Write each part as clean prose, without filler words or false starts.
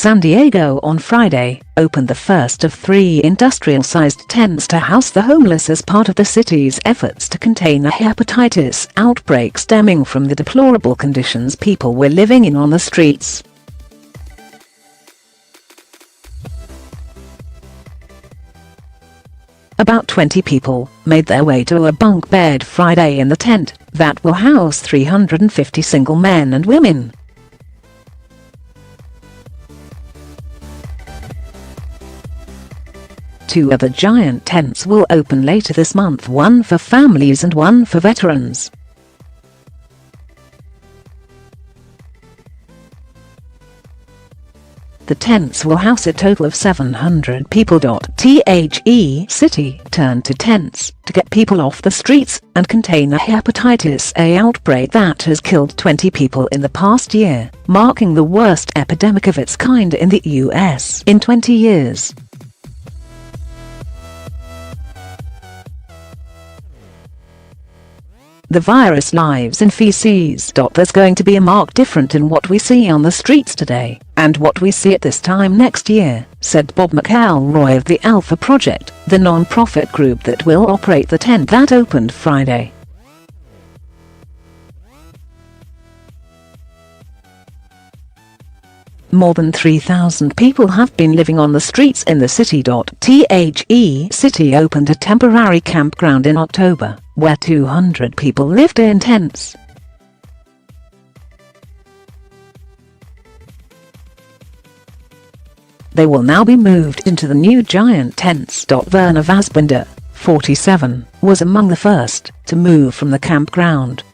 San Diego on Friday, opened the first of 3 industrial-sized tents to house the homeless as part of the city's efforts to contain a hepatitis outbreak stemming from the deplorable conditions people were living in on the streets. About 20 people made their way to a bunk bed Friday in the tent that will house 350 single men and women. Two other giant tents will open later this month, one for families and one for veterans. The tents will house a total of 700 people. The city turned to tents to get people off the streets and contain a hepatitis A outbreak that has killed 20 people in the past year, marking the worst epidemic of its kind in the US in 20 years. The virus lives in feces. There's going to be a marked difference in what we see on the streets today and what we see at this time next year, said Bob McElroy of the Alpha Project, the non-profit group that will operate the tent that opened Friday. More than 3,000 people have been living on the streets in the city. The city opened a temporary campground in October, where 200 people lived in tents. They will now be moved into the new giant tents.Verna. Vasbinder, 47, was among the first to move from the campground.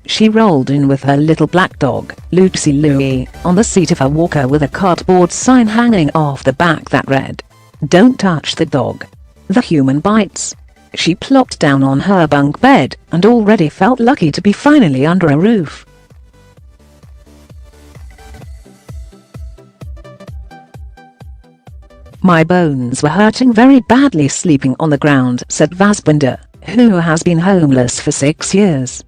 She rolled in with her little black dog, Lucy Louie, on the seat of her walker with a cardboard sign hanging off the back that read, "Don't touch the dog. The human bites." She plopped down on her bunk bed and already felt lucky to be finally under a roof. "My bones were hurting very badly sleeping on the ground," said Vasbinder, who has been homeless for 6 years.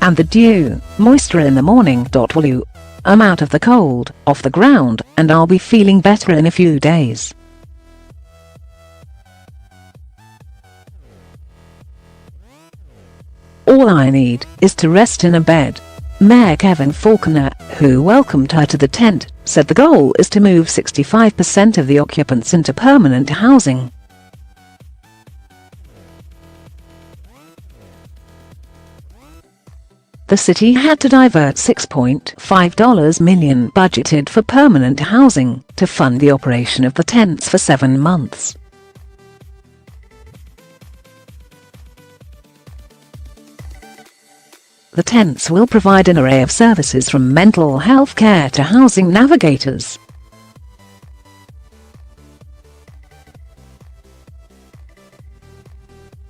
And the dew, moisture in the morning.Whew. I'm out of the cold, off the ground, and I'll be feeling better in a few days. All I need is to rest in a bed. Mayor Kevin Faulconer, who welcomed her to the tent, said the goal is to move 65% of the occupants into permanent housing. The city had to divert $6.5 million budgeted for permanent housing to fund the operation of the tents for 7 months. The tents will provide an array of services from mental health care to housing navigators.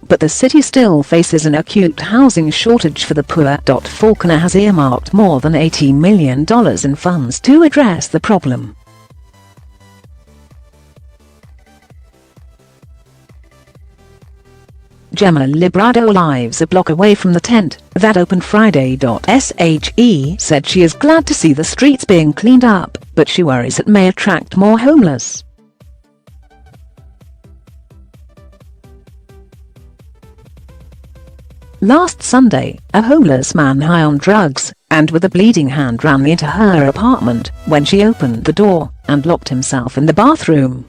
But the city still faces an acute housing shortage for the poor. Faulconer has earmarked more than $80 million in funds to address the problem. Gemma Librado lives a block away from the tent that opened Friday.She said she is glad to see the streets being cleaned up, but she worries it may attract more homeless. Last Sunday, a homeless man high on drugs and with a bleeding hand ran into her apartment when she opened the door and locked himself in the bathroom.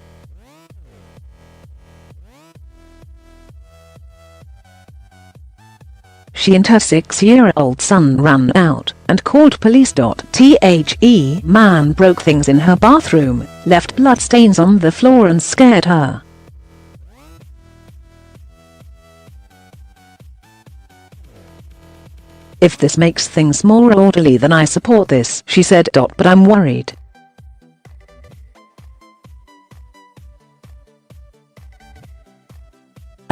She and her 6-year-old son ran out and called police. The man broke things in her bathroom, left bloodstains on the floor and scared her. "If this makes things more orderly then I support this," she said. "But I'm worried.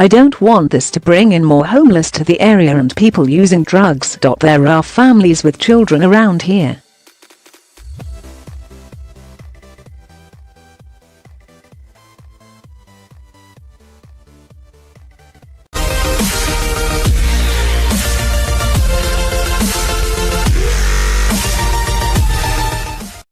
I don't want this to bring in more homeless to the area and people using drugs. There are families with children around here.